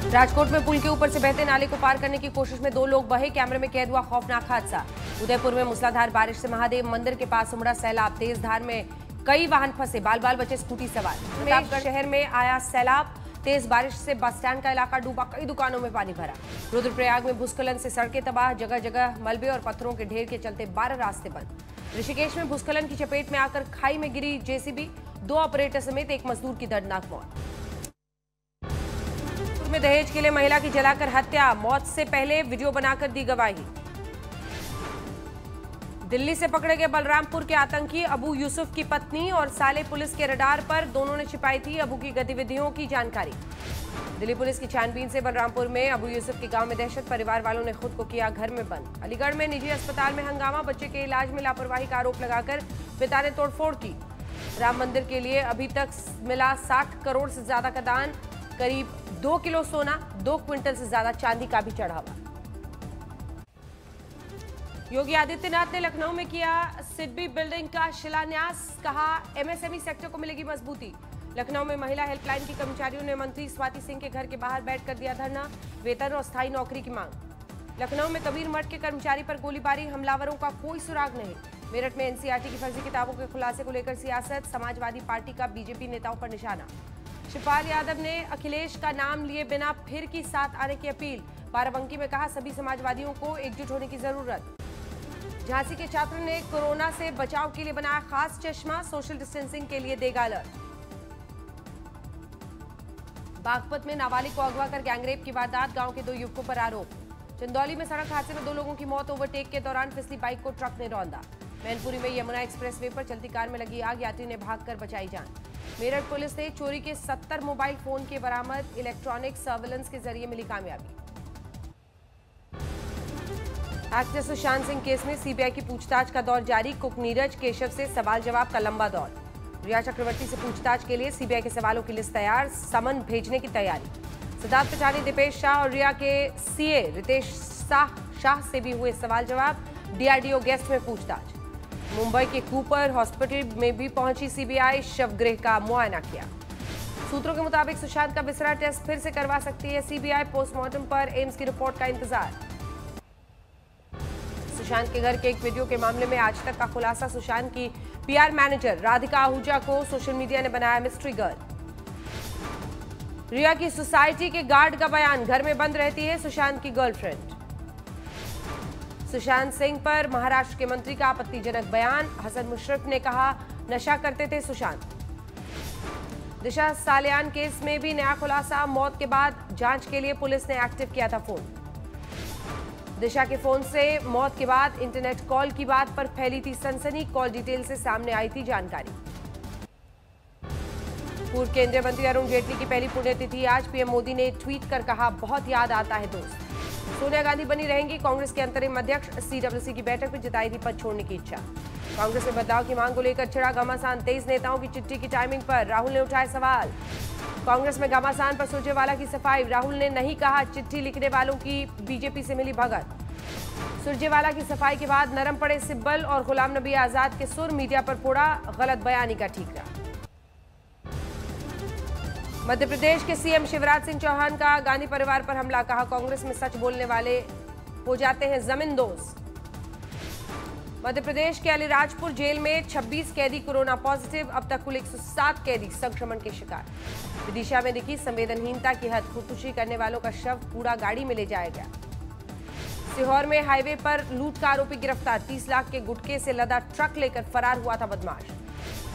राजकोट में पुल के ऊपर से बहते नाले को पार करने की कोशिश में 2 लोग बहे, कैमरे में कैद हुआ खौफनाक हादसा। उदयपुर में मूसलाधार बारिश से महादेव मंदिर के पास उमड़ा सैलाब, तेज धार में कई वाहन फंसे, बाल बाल बचे स्कूटी सवार। प्रतापगढ़ शहर में आया सैलाब, तेज बारिश से बस स्टैंड का इलाका डूबा, कई दुकानों में पानी भरा। रुद्रप्रयाग में भूस्खलन से सड़कें तबाह, जगह जगह मलबे और पत्थरों के ढेर के चलते 12 रास्ते बंद। ऋषिकेश में भूस्खलन की चपेट में आकर खाई में गिरी जेसीबी, 2 ऑपरेटर समेत 1 मजदूर की दर्दनाक मौत। में दहेज के लिए महिला की जलाकर हत्या, मौत से पहले वीडियो बनाकर दी गवाही। दिल्ली से पकड़े गए बलरामपुर के आतंकी अबू यूसुफ की पत्नी और साले पुलिस के रडार पर, दोनों ने छिपाई थी अबू की गतिविधियों की जानकारी। दिल्ली पुलिस की छानबीन से बलरामपुर में अबू यूसुफ के गांव में दहशत, परिवार वालों ने खुद को किया घर में बंद। अलीगढ़ में निजी अस्पताल में हंगामा, बच्चे के इलाज में लापरवाही का आरोप लगाकर पिता ने तोड़फोड़ की। राम मंदिर के लिए अभी तक मिला 60 करोड़ से ज्यादा का दान, करीब 2 किलो सोना, 2 क्विंटल से ज्यादा चांदी का भी चढ़ावा। योगी आदित्यनाथ ने लखनऊ में किया सिडबी बिल्डिंग का शिलान्यास, कहा एमएसएमई सेक्टर को मिलेगी मजबूती। लखनऊ में महिला हेल्पलाइन की कर्मचारियों ने मंत्री स्वाति सिंह के घर के बाहर बैठकर दिया धरना, वेतन और स्थायी नौकरी की मांग। लखनऊ में कबीर मठ के कर्मचारी पर गोलीबारी, हमलावरों का कोई सुराग नहीं। मेरठ में एनसीईआरटी की फर्जी किताबों के खुलासे को लेकर सियासत, समाजवादी पार्टी का बीजेपी नेताओं पर निशाना। शिवपाल यादव ने अखिलेश का नाम लिए बिना फिर की साथ आने की अपील, बाराबंकी में कहा सभी समाजवादियों को एकजुट होने की जरूरत। झांसी के छात्र ने कोरोना से बचाव के लिए बनाया खास चश्मा, सोशल डिस्टेंसिंग के लिए देगा अलर्ट। बागपत में नाबालिग को अगवा कर गैंगरेप की वारदात, गांव के 2 युवकों पर आरोप। चंदौली में सड़क हादसे में 2 लोगों की मौत, ओवरटेक के दौरान फिसली बाइक को ट्रक ने रौंदा। मैनपुरी में यमुना एक्सप्रेसवे पर चलती कार में लगी आग, यात्री ने भागकर बचाई जान। मेरठ पुलिस ने चोरी के 70 मोबाइल फोन के बरामद, इलेक्ट्रॉनिक सर्विलेंस के जरिए मिली कामयाबी। एक्टर सुशांत सिंह केस में सीबीआई की पूछताछ का दौर जारी, कुक नीरज केशव से सवाल जवाब का लंबा दौर। रिया चक्रवर्ती से पूछताछ के लिए सीबीआई के सवालों की लिस्ट तैयार, समन भेजने की तैयारी। सिद्धार्थ पिचानी, दीपेश शाह और रिया के सीए रितेश शाह से भी हुए सवाल जवाब, डीआरडीओ गेस्ट में पूछताछ। मुंबई के कूपर हॉस्पिटल में भी पहुंची सीबीआई, शवगृह का मुआयना किया। सूत्रों के मुताबिक सुशांत का बिसरा टेस्ट फिर से करवा सकती है सीबीआई, पोस्टमार्टम पर एम्स की रिपोर्ट का इंतजार। सुशांत के घर के एक वीडियो के मामले में आज तक का खुलासा, सुशांत की पीआर मैनेजर राधिका आहूजा को सोशल मीडिया ने बनाया मिस्ट्री गर्ल। रिया की सोसाइटी के गार्ड का बयान, घर में बंद रहती है सुशांत की गर्लफ्रेंड। सुशांत सिंह पर महाराष्ट्र के मंत्री का आपत्तिजनक बयान, हसन मुशर्रफ ने कहा नशा करते थे सुशांत। दिशा सालियान केस में भी नया खुलासा, मौत के बाद जांच के लिए पुलिस ने एक्टिव किया था फोन। दिशा के फोन से मौत के बाद इंटरनेट कॉल की बात पर फैली थी सनसनी, कॉल डिटेल से सामने आई थी जानकारी। पूर्व केंद्रीय मंत्री अरुण जेटली की पहली पुण्यतिथि आज, पीएम मोदी ने ट्वीट कर कहा बहुत याद आता है दोस्त। सोनिया गांधी बनी रहेंगी कांग्रेस के अंतरिम अध्यक्ष, सीडब्ल्यूसी की बैठक में जताई थी पद छोड़ने की इच्छा। कांग्रेस में बदलाव की मांग को लेकर छिड़ा घमासान, 23 नेताओं की चिट्ठी की टाइमिंग पर राहुल ने उठाए सवाल। कांग्रेस में घमासान पर सुरजेवाला की सफाई, राहुल ने नहीं कहा चिट्ठी लिखने वालों की बीजेपी से मिली भगत। सुरजेवाला की सफाई के बाद नरम पड़े सिब्बल और गुलाम नबी आजाद के सुर, मीडिया पर फोड़ा गलत बयानी का ठीकरा। मध्य प्रदेश के सीएम शिवराज सिंह चौहान का गांधी परिवार पर हमला, कहा कांग्रेस में सच बोलने वाले हो जाते हैं जमींदोज। मध्य प्रदेश के अलीराजपुर जेल में 26 कैदी कोरोना पॉजिटिव, अब तक कुल 107 कैदी संक्रमण के शिकार। विदिशा में दिखी संवेदनहीनता की हद, खुदकुशी करने वालों का शव कूड़ा गाड़ी में ले जाया गया। सीहोर में हाईवे पर लूट का आरोपी गिरफ्तार, 30 लाख के गुटखे से लदा ट्रक लेकर फरार हुआ था बदमाश।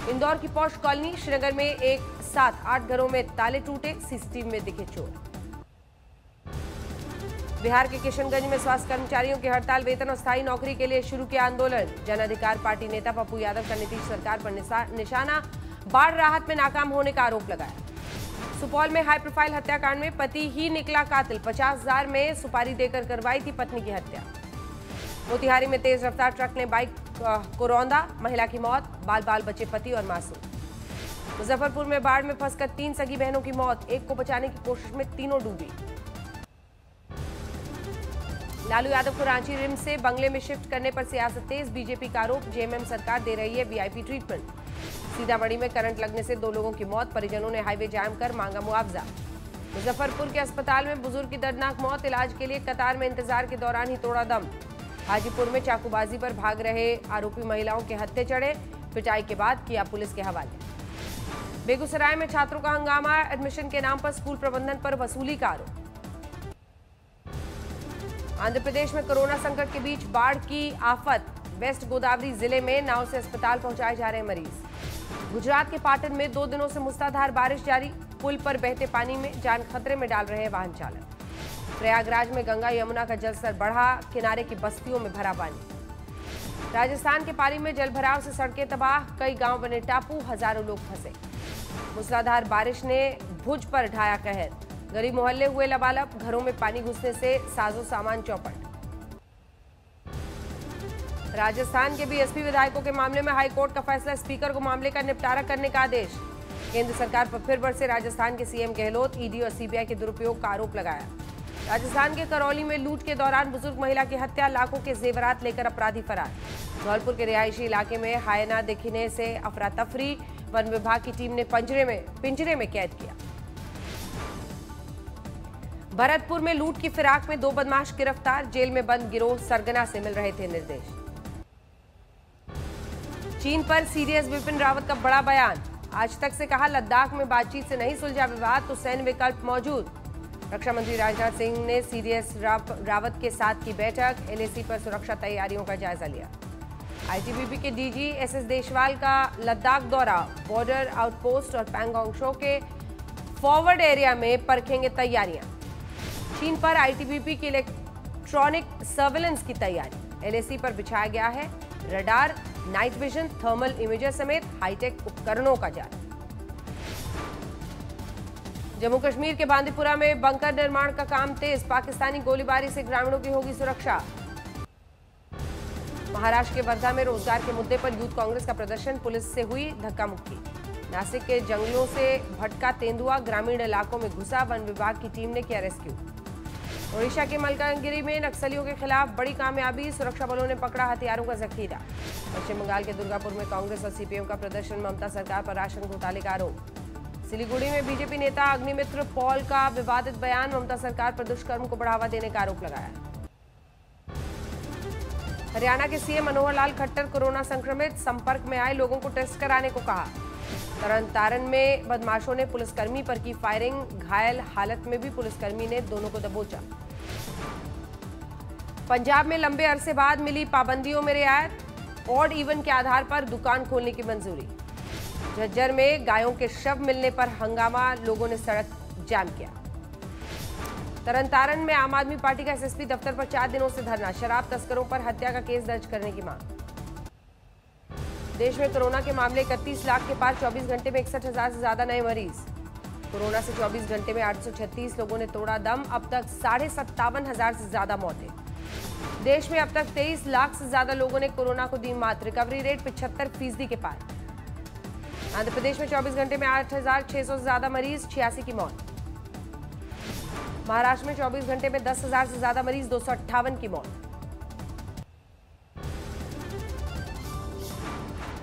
इंदौर की पॉश कॉलोनी श्रीनगर में एक साथ 8 घरों में ताले टूटे, सीसीटीवी में दिखे चोर। बिहार के किशनगंज में स्वास्थ्य कर्मचारियों की हड़ताल, वेतन और स्थायी नौकरी के लिए शुरू किया आंदोलन। जन अधिकार पार्टी नेता पप्पू यादव का नीतीश सरकार पर निशाना, बाढ़ राहत में नाकाम होने का आरोप लगाया। सुपौल में हाई प्रोफाइल हत्याकांड में पति ही निकला कातिल, 50,000 में सुपारी देकर करवाई थी पत्नी की हत्या। मोतिहारी में तेज रफ्तार ट्रक ने बाइक को रौंदा, महिला की मौत, बाल बाल बचे पति और मासूम। मुजफ्फरपुर में बाढ़ में फंसकर 3 सगी बहनों की मौत, एक को बचाने की कोशिश में तीनों डूबी। लालू यादव को रांची रिम्स से बंगले में शिफ्ट करने पर सियासत तेज, बीजेपी का आरोप, जेएमएम सरकार दे रही है वीआईपी ट्रीटमेंट। सीतामढ़ी में करंट लगने से 2 लोगों की मौत, परिजनों ने हाईवे जाम कर मांगा मुआवजा। मुजफ्फरपुर के अस्पताल में बुजुर्ग की दर्दनाक मौत, इलाज के लिए कतार में इंतजार के दौरान ही तोड़ा दम। हाजीपुर में चाकूबाजी पर भाग रहे आरोपी महिलाओं के हत्थे चढ़े, पिटाई के बाद किया पुलिस के हवाले। बेगूसराय में छात्रों का हंगामा, एडमिशन के नाम पर स्कूल प्रबंधन पर वसूली का आरोप। आंध्र प्रदेश में कोरोना संकट के बीच बाढ़ की आफत, वेस्ट गोदावरी जिले में नाव से अस्पताल पहुंचाए जा रहे मरीज। गुजरात के पाटन में 2 दिनों से मूसलाधार बारिश जारी, पुल पर बहते पानी में जान खतरे में डाल रहे हैं वाहन चालक। प्रयागराज में गंगा यमुना का जलस्तर बढ़ा, किनारे की बस्तियों में भरा पानी। राजस्थान के पाली में जलभराव से सड़कें तबाह, कई गांव बने टापू, हजारों लोग फंसे। मूसलाधार बारिश ने भुज पर ढाया कहर, गरीब मोहल्ले हुए लबालब, घरों में पानी घुसने से साजो सामान चौपट। राजस्थान के बीएसपी विधायकों के मामले में हाईकोर्ट का फैसला, स्पीकर को मामले का निपटारा करने का आदेश। केंद्र सरकार पर फिर बरसे राजस्थान के सीएम गहलोत, ईडी और सीबीआई के दुरुपयोग का आरोप लगाया। राजस्थान के करौली में लूट के दौरान बुजुर्ग महिला की हत्या, लाखों के जेवरात लेकर अपराधी फरार। धौलपुर के रिहायशी इलाके में हायना दिखने से अफरा तफरी, वन विभाग की टीम ने पिंजरे में कैद किया। भरतपुर में लूट की फिराक में 2 बदमाश गिरफ्तार, जेल में बंद गिरोह सरगना से मिल रहे थे निर्देश। चीन पर सीडीएस बिपिन रावत का बड़ा बयान, आज तक से कहा लद्दाख में बातचीत से नहीं सुलझा विवाद तो सैन्य विकल्प मौजूद। रक्षा मंत्री राजनाथ सिंह ने सीडीएस रावत के साथ की बैठक, एलएसी पर सुरक्षा तैयारियों का जायजा लिया। आईटीबीपी के डीजी एसएस देशवाल का लद्दाख दौरा, बॉर्डर आउटपोस्ट और पैंगोंग त्सो के फॉरवर्ड एरिया में परखेंगे तैयारियां। चीन पर आईटीबीपी की इलेक्ट्रॉनिक सर्विलेंस की तैयारी, एलएसी पर बिछाया गया है radar, night vision, thermal imager समेत हाईटेक उपकरणों का जाल। जम्मू कश्मीर के बांदीपुरा में बंकर निर्माण का काम तेज, पाकिस्तानी गोलीबारी से ग्रामीणों की होगी सुरक्षा। महाराष्ट्र के वर्धा में रोजगार के मुद्दे पर यूथ कांग्रेस का प्रदर्शन, पुलिस से हुई धक्का मुक्की। नासिक के जंगलों से भटका तेंदुआ ग्रामीण इलाकों में घुसा, वन विभाग की टीम ने किया रेस्क्यू। ओडिशा के मलकानगिरी में नक्सलियों के खिलाफ बड़ी कामयाबी, सुरक्षा बलों ने पकड़ा हथियारों का जखीरा। पश्चिम बंगाल के दुर्गापुर में कांग्रेस और सीपीएम का प्रदर्शन, ममता सरकार पर राशन घोटाले का आरोप। सिलीगुड़ी में बीजेपी नेता अग्निमित्र पॉल का विवादित बयान, ममता सरकार पर दुष्कर्म को बढ़ावा देने का आरोप लगाया। हरियाणा के सीएम मनोहर लाल खट्टर कोरोना संक्रमित, संपर्क में आए लोगों को टेस्ट कराने को कहा। तरन में बदमाशों ने पुलिसकर्मी पर की फायरिंग, घायल हालत में भी पुलिसकर्मी ने दोनों को दबोचा। पंजाब में लंबे अरसे बाद मिली पाबंदियों में रियायत, ऑड इवन के आधार पर दुकान खोलने की मंजूरी। झज्जर में गायों के शव मिलने पर हंगामा, लोगों ने सड़क जाम किया। तरन में आम आदमी पार्टी का एसएसपी दफ्तर पर 4 दिनों से धरना, शराब तस्करों पर हत्या का केस दर्ज करने की मांग। देश में कोरोना के मामले 31 लाख के पार, 24 घंटे में 61,000 से ज्यादा नए मरीज। कोरोना से 24 घंटे में 836 लोगों ने तोड़ा दम, अब तक 57,500 से ज्यादा मौतें। देश में अब तक 23 लाख से ज्यादा लोगों ने कोरोना को दी मात, रिकवरी रेट 75% के पार। आंध्र प्रदेश में 24 घंटे में 8,600 से ज्यादा मरीज, 86 की मौत। महाराष्ट्र में 24 घंटे में 10,000 से ज्यादा मरीज, 258 की मौत।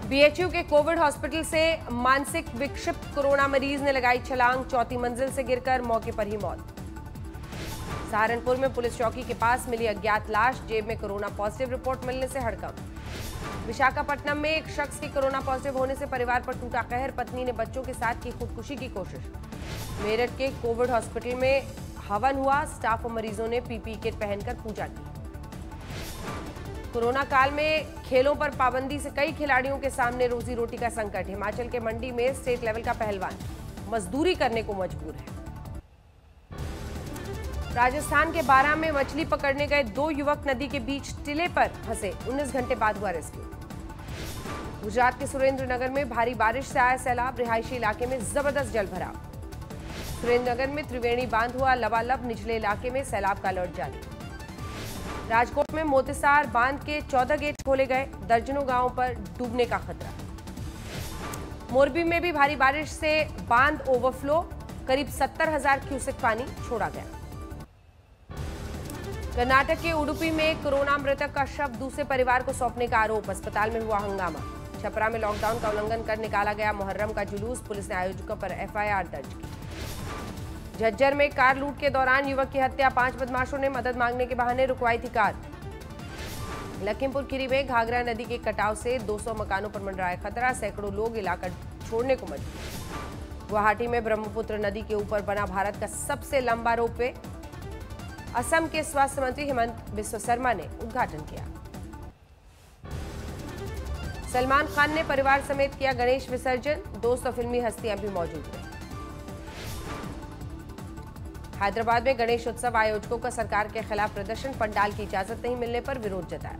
बीएचयू के कोविड हॉस्पिटल से मानसिक विक्षिप्त कोरोना मरीज ने लगाई छलांग, 4थी मंजिल से गिरकर मौके पर ही मौत। सहारनपुर में पुलिस चौकी के पास मिली अज्ञात लाश, जेब में कोरोना पॉजिटिव रिपोर्ट मिलने से हड़कंप। विशाखापट्टनम में एक शख्स के कोरोना पॉजिटिव होने से परिवार पर टूटा कहर, पत्नी ने बच्चों के साथ की खुदकुशी की कोशिश। मेरठ के कोविड हॉस्पिटल में हवन हुआ, स्टाफ और मरीजों ने पीपीई किट पहनकर पूजा की। कोरोना काल में खेलों पर पाबंदी से कई खिलाड़ियों के सामने रोजी रोटी का संकट। हिमाचल के मंडी में स्टेट लेवल का पहलवान मजदूरी करने को मजबूर है। राजस्थान के बारां में मछली पकड़ने गए 2 युवक नदी के बीच टिले पर फंसे, 19 घंटे बाद हुआ रेस्क्यू। गुजरात के सुरेंद्रनगर में भारी बारिश से आया सैलाब, रिहायशी इलाके में जबरदस्त जलभराव। सुरेंद्रनगर में त्रिवेणी बांध हुआ लबालब, निचले इलाके में सैलाब का अलर्ट जारी। राजकोट में मोतीसार बांध के 14 गेट खोले गए, दर्जनों गांवों पर डूबने का खतरा। मोरबी में भी भारी बारिश से बांध ओवरफ्लो, करीब 70,000 क्यूसेक पानी छोड़ा गया। कर्नाटक के उडुपी में कोरोना मृतक का शव दूसरे परिवार को सौंपने का आरोप, अस्पताल में हुआ हंगामा। छपरा में लॉकडाउन का उल्लंघन कर निकाला गया मुहर्रम का जुलूस, पुलिस ने आयोजकों पर एफआईआर दर्ज की। झज्जर में कार लूट के दौरान युवक की हत्या, 5 बदमाशों ने मदद मांगने के बहाने रुकवाई थी कार। लखीमपुर खीरी में घाघरा नदी के कटाव से 200 मकानों पर मंडराया खतरा, सैकड़ों लोग इलाका छोड़ने को मजबूर। गुवाहाटी में ब्रह्मपुत्र नदी के ऊपर बना भारत का सबसे लंबा रोपवे, असम के स्वास्थ्य मंत्री हेमंत बिस्वा शर्मा ने उद्घाटन किया। सलमान खान ने परिवार समेत किया गणेश विसर्जन, दोस्त और फिल्मी हस्तियां भी मौजूद रहीं। हैदराबाद में गणेश उत्सव आयोजकों का सरकार के खिलाफ प्रदर्शन, पंडाल की इजाजत नहीं मिलने पर विरोध जताया।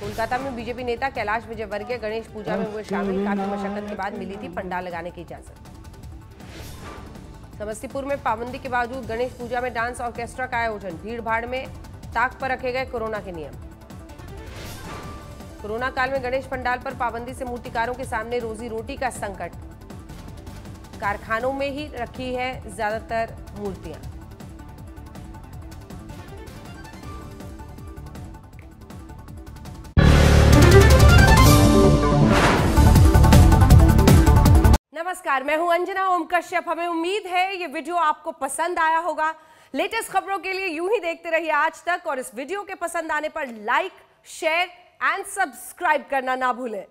कोलकाता में बीजेपी नेता कैलाश विजयवर्गीय गणेश पूजा में हुए शामिल, काफी मशक्कत के बाद मिली थी पंडाल लगाने की इजाजत। समस्तीपुर में पाबंदी के बावजूद गणेश पूजा में डांस ऑर्केस्ट्रा का आयोजन, भीड़ भाड़ में ताक पर रखे गए कोरोना के नियम। कोरोना काल में गणेश पंडाल पर पाबंदी से मूर्तिकारों के सामने रोजी रोटी का संकट, कारखानों में ही रखी है ज्यादातर मूर्तियां। नमस्कार, मैं हूं अंजना ओम कश्यप। हमें उम्मीद है ये वीडियो आपको पसंद आया होगा। लेटेस्ट खबरों के लिए यूं ही देखते रहिए आज तक, और इस वीडियो के पसंद आने पर लाइक, शेयर एंड सब्सक्राइब करना ना भूलें।